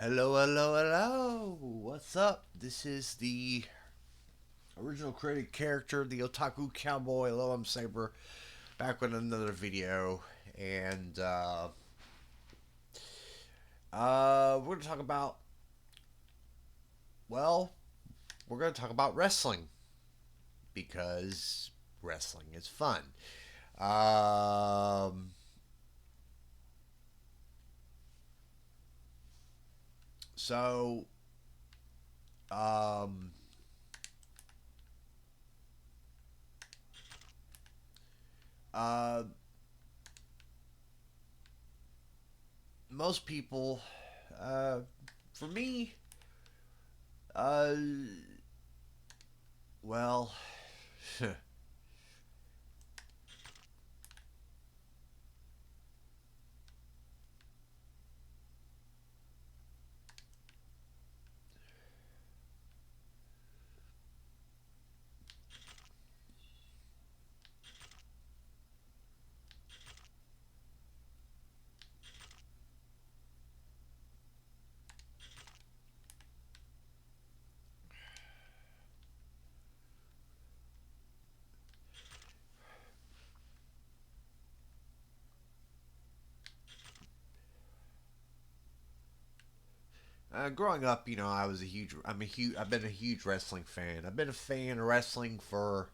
Hello, hello, hello. What's up? This is the original created character, the Otaku Cowboy. Hello, I'm Saber, back with another video. And we're going to talk about, well, we're going to talk about wrestling because wrestling is fun. Um, so, um, uh, most people, uh, for me, uh, well, growing up, I've been a huge wrestling fan. I've been a fan of wrestling for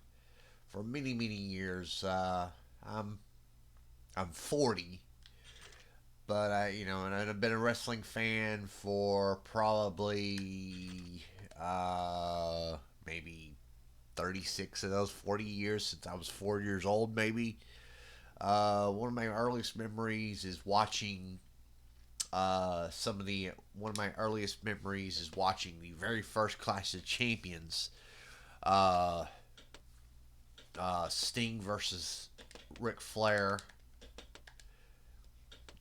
many, many years. I'm I'm 40, but and I've been a wrestling fan for probably maybe 36 of those 40 years since I was 4 years old, maybe. One of my earliest memories is watching some of the one of my earliest memories is watching the very first Clash of Champions, uh, Sting versus Ric Flair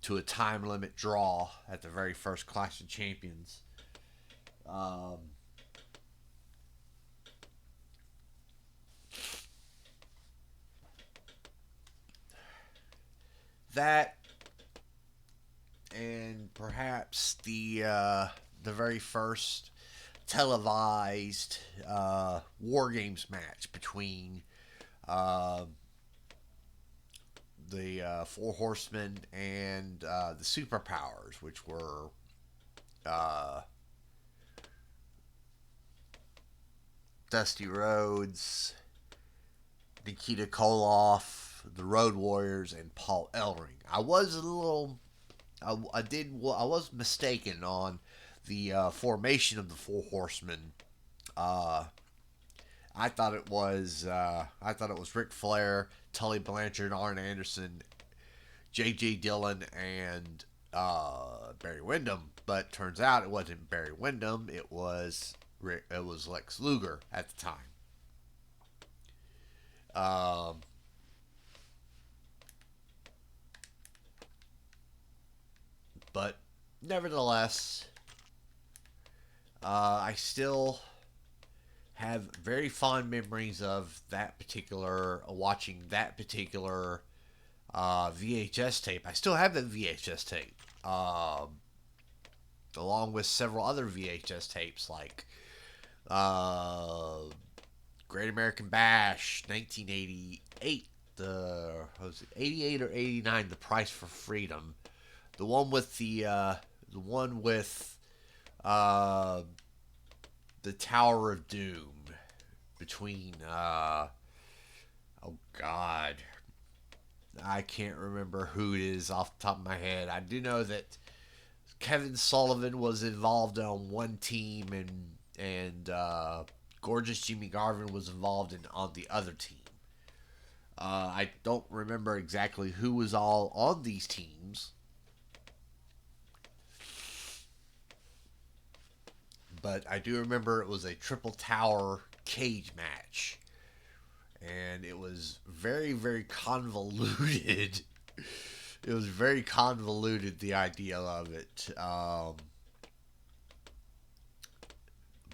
to a time limit draw at the very first Clash of Champions. Um, that and perhaps the very first televised War Games match between uh, the Four Horsemen and the Superpowers, which were uh, Dusty Rhodes, Nikita Koloff, the Road Warriors, and Paul Ellering. I was mistaken on the formation of the Four Horsemen. Uh, I thought it was Ric Flair, Tully Blanchard, Arn Anderson, J.J. Dillon, and Barry Windham. But turns out it wasn't Barry Windham. It was Lex Luger at the time. Um, but nevertheless, I still have very fond memories of that particular watching that particular VHS tape. I still have that VHS tape, along with several other VHS tapes like uh, Great American Bash, 1988. Was it 88 or 89? The Price for Freedom. The one with the one with uh, the Tower of Doom between oh God, I can't remember who it is off the top of my head. I do know that Kevin Sullivan was involved on one team, and Gorgeous Jimmy Garvin was involved in on the other team. I don't remember exactly who was all on these teams, but I do remember it was a triple tower cage match, and it was very, very convoluted. It was very convoluted, the idea of it.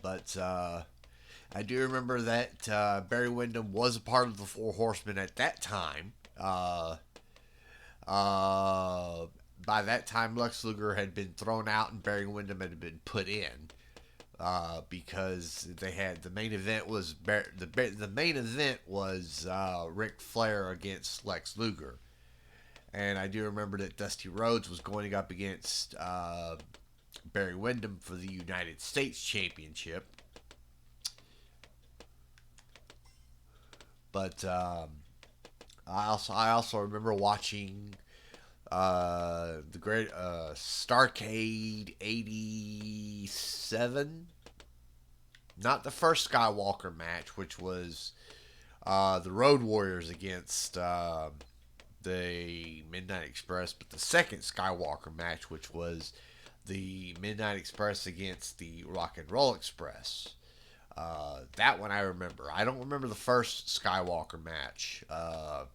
But I do remember that Barry Windham was a part of the Four Horsemen at that time. Uh, by that time, Lex Luger had been thrown out and Barry Windham had been put in. Because they had the main event was the main event was Ric Flair against Lex Luger, and I do remember that Dusty Rhodes was going up against Barry Windham for the United States Championship. But I also remember watching the great Starcade '87. Not the first Skywalker match, which was the Road Warriors against the Midnight Express, but the second Skywalker match, which was the Midnight Express against the Rock and Roll Express. That one I remember. I don't remember the first Skywalker match. I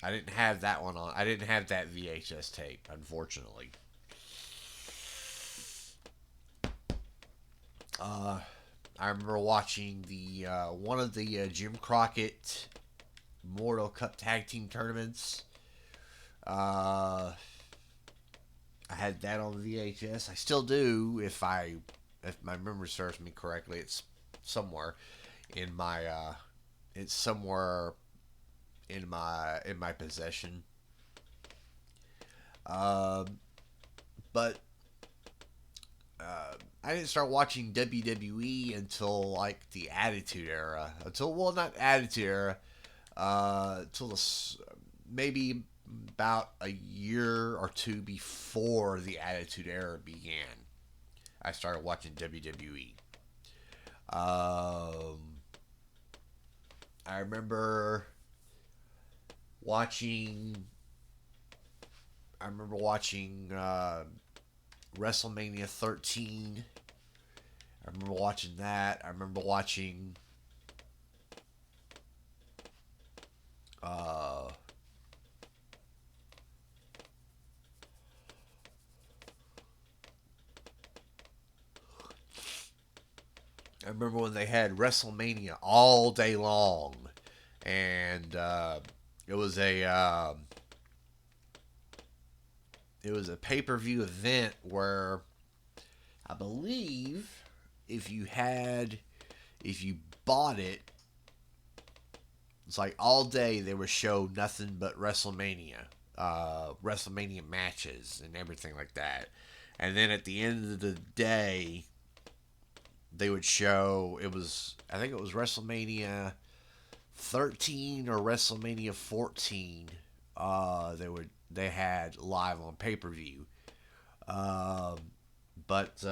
didn't have that one on. I didn't have that VHS tape, unfortunately. I remember watching the one of the Jim Crockett Mortal Cup Tag Team tournaments. I had that on VHS. I still do, if my memory serves me correctly. It's somewhere in my it's somewhere in my possession. Um, but I didn't start watching WWE until like the Attitude Era. Not Attitude Era. Until maybe about a year or two before the Attitude Era began. I started watching WWE. I remember watching. I remember watching WrestleMania 13. I remember watching that. I remember watching. Uh, I remember when they had WrestleMania all day long, and it was a pay per view event where I believe if you bought it, it's like all day they would show nothing but WrestleMania matches and everything like that, and then at the end of the day they would show I think it was WrestleMania 13 or WrestleMania 14. They had live on pay per view. Um, but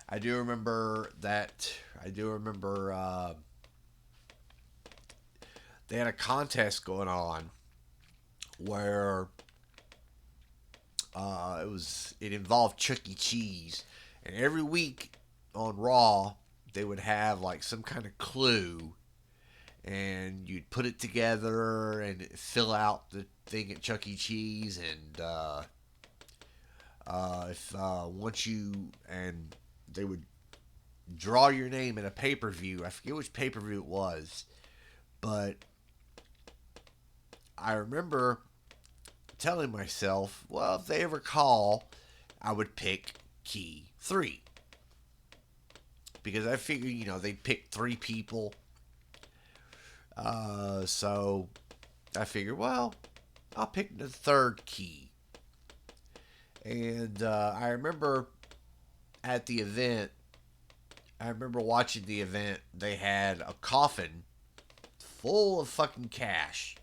I do remember that. I do remember they had a contest going on where it involved Chuck E. Cheese, and every week on Raw they would have like some kind of clue, and you'd put it together and fill out the thing at Chuck E. Cheese, and if once you and they would draw your name in a pay per view. I forget which pay per view it was, but I remember telling myself, well, if they ever call, I would pick key 3. Because I figured, they'd pick 3 people. So I figured, well, I'll pick the third key. And I remember at the event, I remember watching the event, they had a coffin full of fucking cash.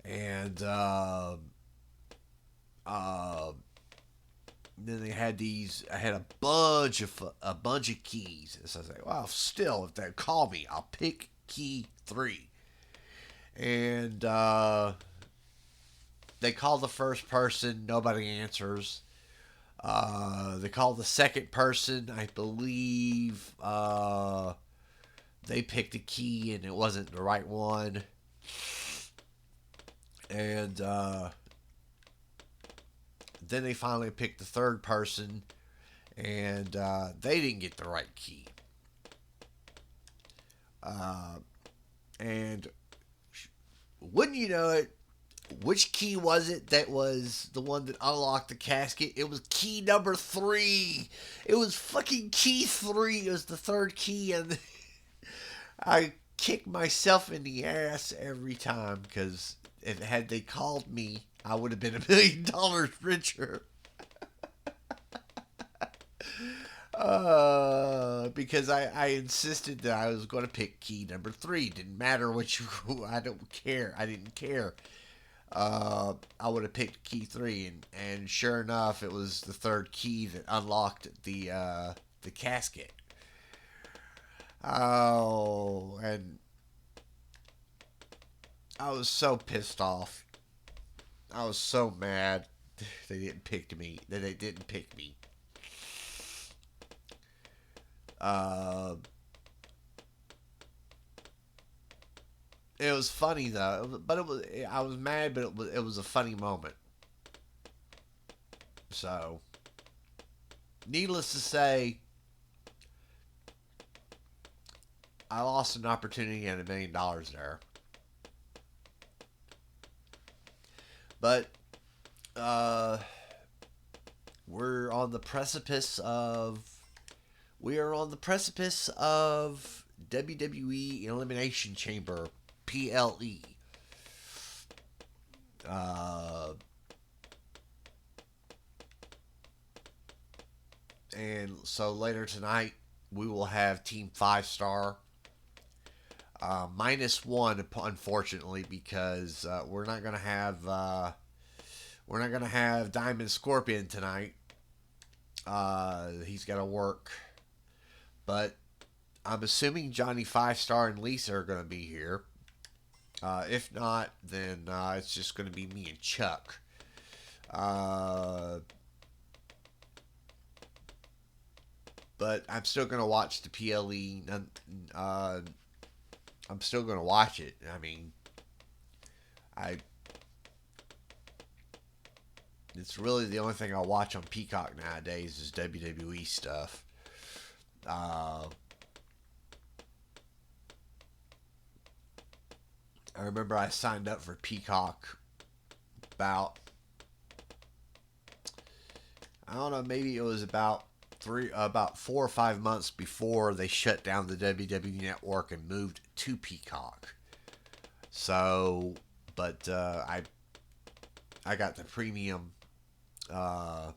And then they had I had a bunch of keys. And so I was like, well, still, if they call me, I'll pick key 3. And they call the first person, nobody answers. They call the second person, I believe they picked a key and it wasn't the right one. And then they finally picked the third person, and they didn't get the right key. And wouldn't you know it, Which key was it that was the one that unlocked the casket? It was key number 3. It was fucking key 3. It was the third key, and I kick myself in the ass every time because if had they called me, I would have been $1 million richer. Because I insisted that I was going to pick key number 3. Didn't matter what you. I don't care. I didn't care. I would have picked key 3, and sure enough, it was the third key that unlocked the casket. Oh, and I was so pissed off. I was so mad they didn't pick me. That they didn't pick me. Uh, it was funny though, but it was I was mad, but it was a funny moment. So, needless to say, I lost an opportunity and $1 million there. But uh, we're on the precipice of we are on the precipice of WWE Elimination Chamber PLE. Uh, and so later tonight we will have Team 5 Star -1, unfortunately, because we're not gonna have Diamond Scorpion tonight. He's got to work, but I'm assuming Johnny 5 Star and Lisa are gonna be here. If not, then it's just gonna be me and Chuck. Uh, but I'm still gonna watch the PLE. I'm still gonna watch it. I mean, I it's really the only thing I watch on Peacock nowadays is WWE stuff. Uh, I remember I signed up for Peacock about I don't know, maybe it was about 4 or 5 months before they shut down the WWE network and moved to Peacock. So, but I got the premium. Uh,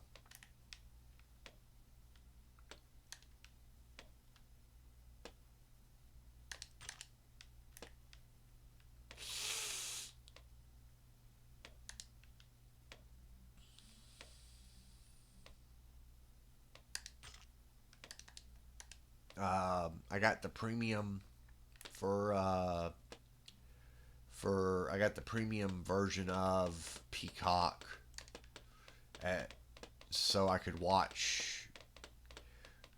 I got the premium for I got the premium version of Peacock at, so I could watch.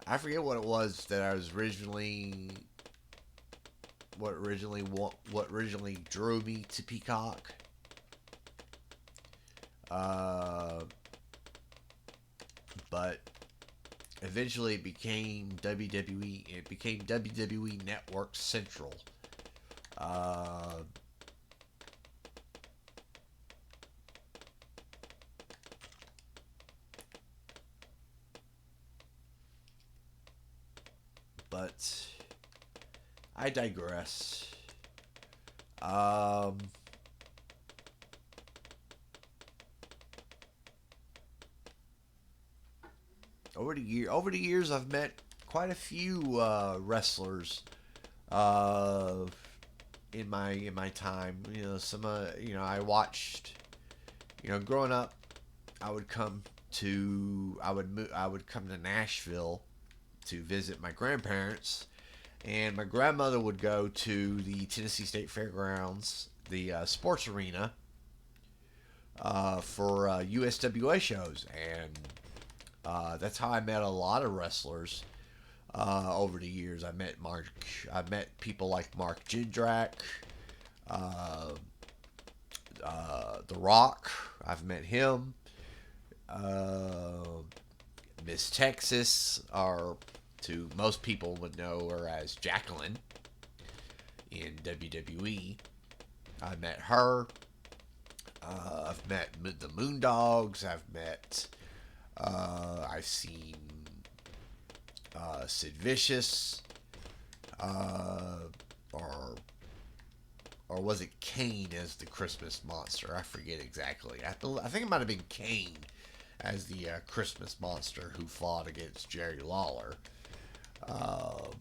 I forget what it was that I was originally what originally drew me to Peacock. Uh, but eventually it became WWE. It became WWE Network Central. Uh, but I digress. Um, over the years, I've met quite a few wrestlers. Uh, in my time, some I watched. Growing up, I would come to Nashville to visit my grandparents, and my grandmother would go to the Tennessee State Fairgrounds, the sports arena, for USWA shows, and that's how I met a lot of wrestlers over the years. I met people like Mark Jindrak, uh, The Rock. I've met him. Uh, Miss Texas, or to most people would know her as Jacqueline in WWE. I met her. I've met the Moondogs. I've seen Sid Vicious, uh, or was it Kane as the Christmas monster? I forget exactly. I think it might have been Kane as the Christmas monster who fought against Jerry Lawler. Um,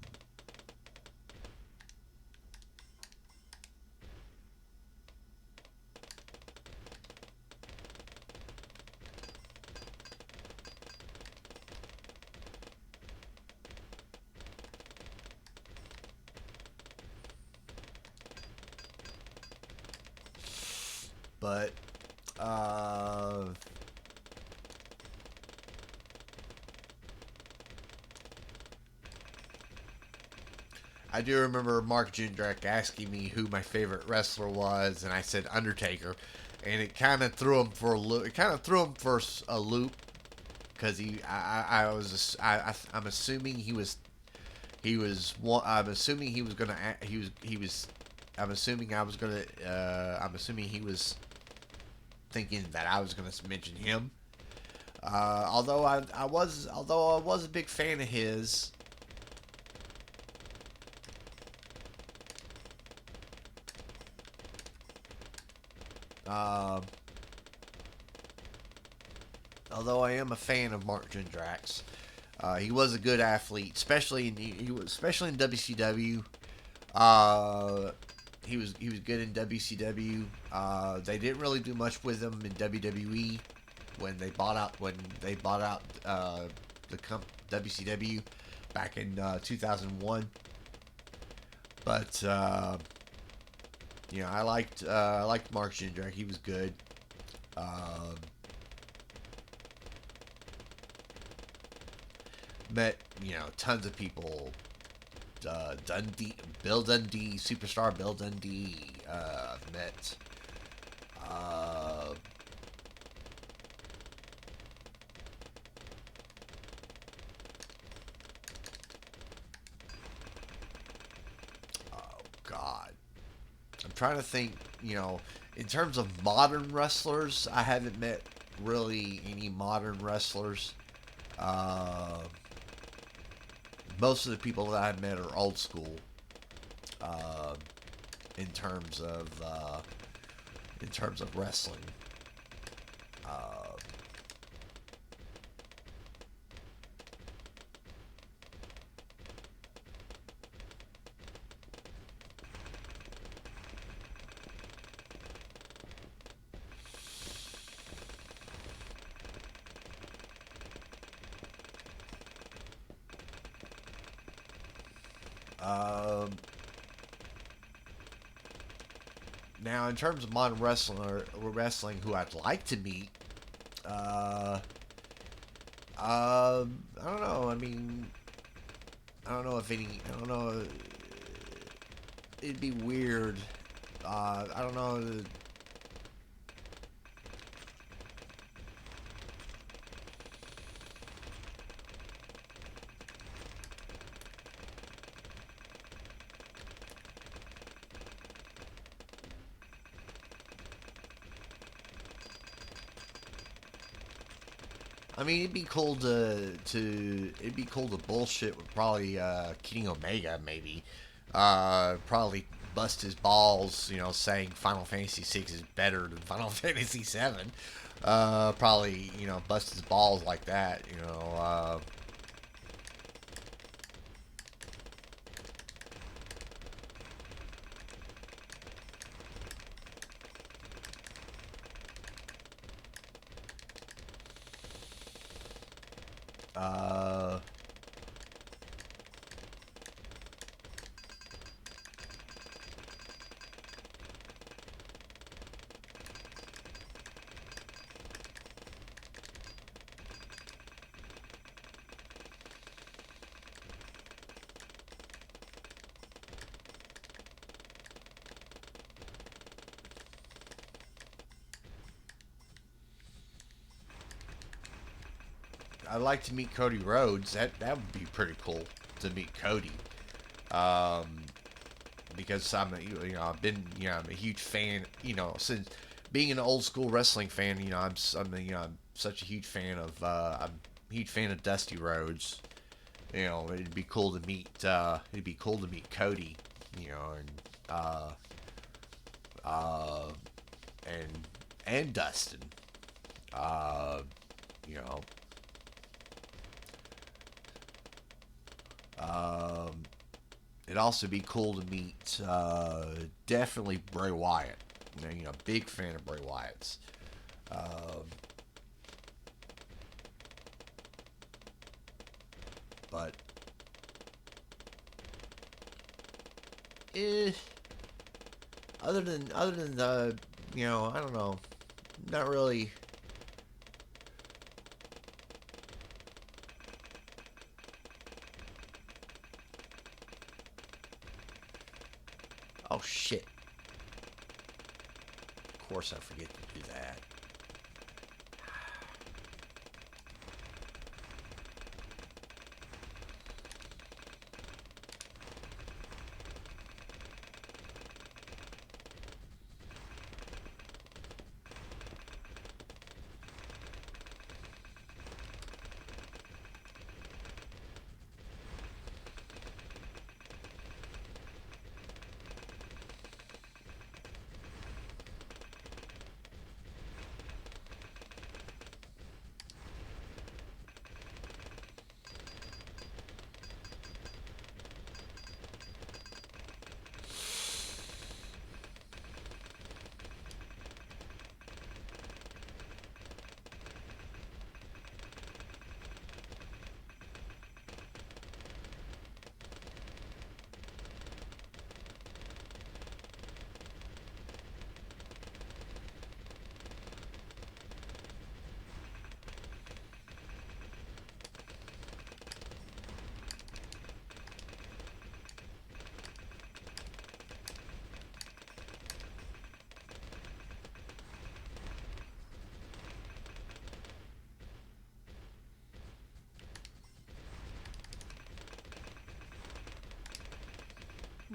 but uh, I do remember Mark Jindrak asking me who my favorite wrestler was, and I said Undertaker, and it kind of threw him for a loop. It kind of threw him for a loop because I'm assuming I'm assuming he was gonna, I'm assuming I was gonna, I'm assuming he was thinking that I was gonna mention him. Although I was a big fan of his. Uh, Although I am a fan of Mark Jindrak, he was a good athlete, especially in WCW. Uh, he was good in WCW. They didn't really do much with him in WWE when they bought out WCW back in 2001. But I liked Mark Jindrak. He was good. Um, Met tons of people. Dundee, Bill Dundee, superstar Bill Dundee. Met. Uh, oh God, I'm trying to think. In terms of modern wrestlers, I haven't met really any modern wrestlers. Uh, Most of the people that I've met are old school. Uh, in terms of wrestling. Uh, um, Now, in terms of modern wrestling, who I'd like to meet, uh, I don't know. I mean, I don't know if any. I don't know. It'd be weird. I don't know. I mean, it'd be cool to bullshit with probably Kenny Omega maybe, probably bust his balls, saying Final Fantasy VI is better than Final Fantasy VII. Probably bust his balls like that. Uh, I'd like to meet Cody Rhodes. That would be pretty cool to meet Cody. Um, because I've been I'm a huge fan. Since being an old school wrestling fan, I'm such a huge fan of I'm a huge fan of Dusty Rhodes. It'd be cool to meet Cody, and uh, uh, and Dustin. Uh, you know, um, it'd also be cool to meet definitely Bray Wyatt. Big fan of Bray Wyatt's. Um, but eh, other than the, I don't know, not really. Oh shit! Of course I forget to do that.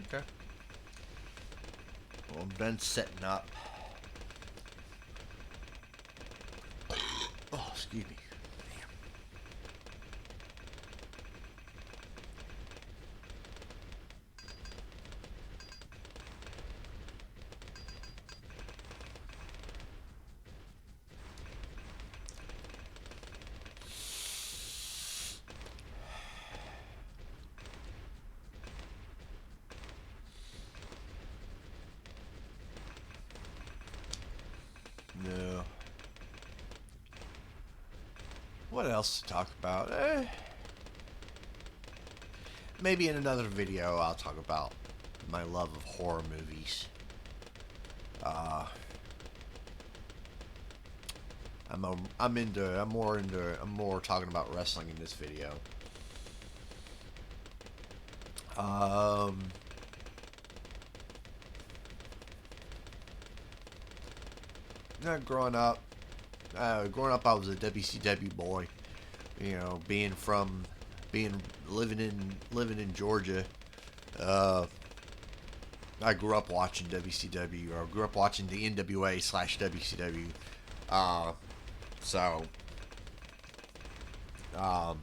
Okay. Well, I'm done setting up. Oh, excuse me. No. What else to talk about? Maybe in another video I'll talk about my love of horror movies. Uh, I'm more talking about wrestling in this video. Um, growing up, I was a WCW boy. Being living in Georgia. Uh, I grew up watching WCW, or grew up watching the NWA/WCW. Uh, so, um,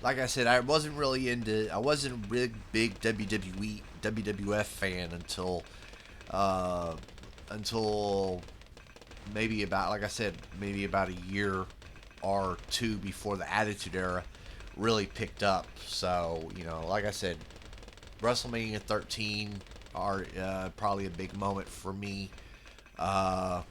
like I said, I wasn't a big WWE WWF fan uh, until like I said, maybe about a year or two before the Attitude Era really picked up. So, like I said, WrestleMania 13 are probably a big moment for me. Uh,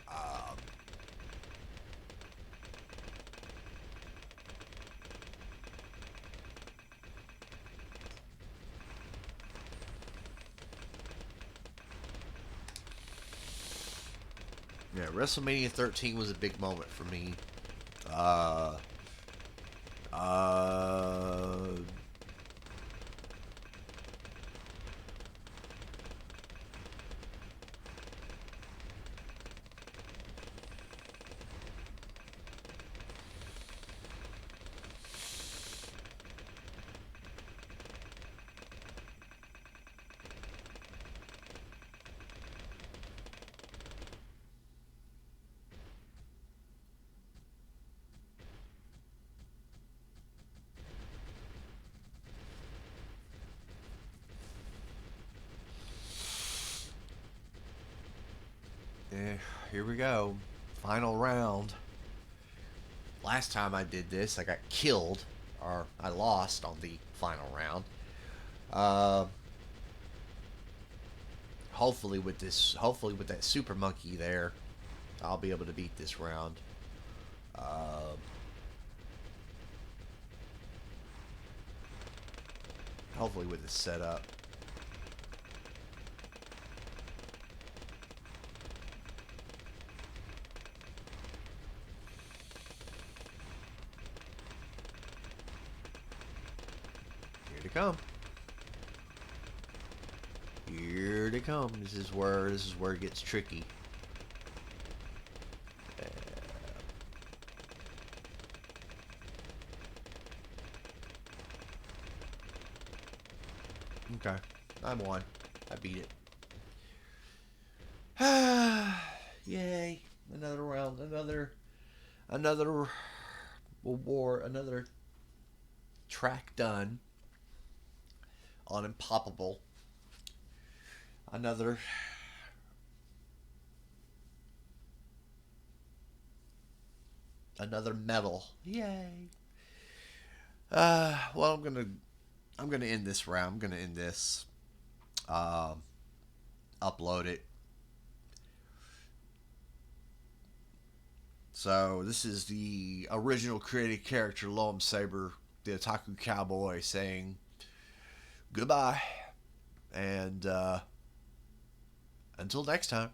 uh, yeah, WrestleMania 13 was a big moment for me. Uh, uh, Here we go. Final round. Last time I did this, I got killed, or I lost on the final round. Uh, hopefully with that super monkey there, I'll be able to beat this round. Uh, hopefully with this setup. Here to come. Here they come. This is where it gets tricky. Okay, I won. I beat it. Yay! Another round. Another war. Another track done on Impoppable. Another medal. Yay! Well, I'm gonna end this round. I'm gonna end this. Upload it. So this is the original created character Loam Saber, the Otaku Cowboy, saying goodbye, and until next time.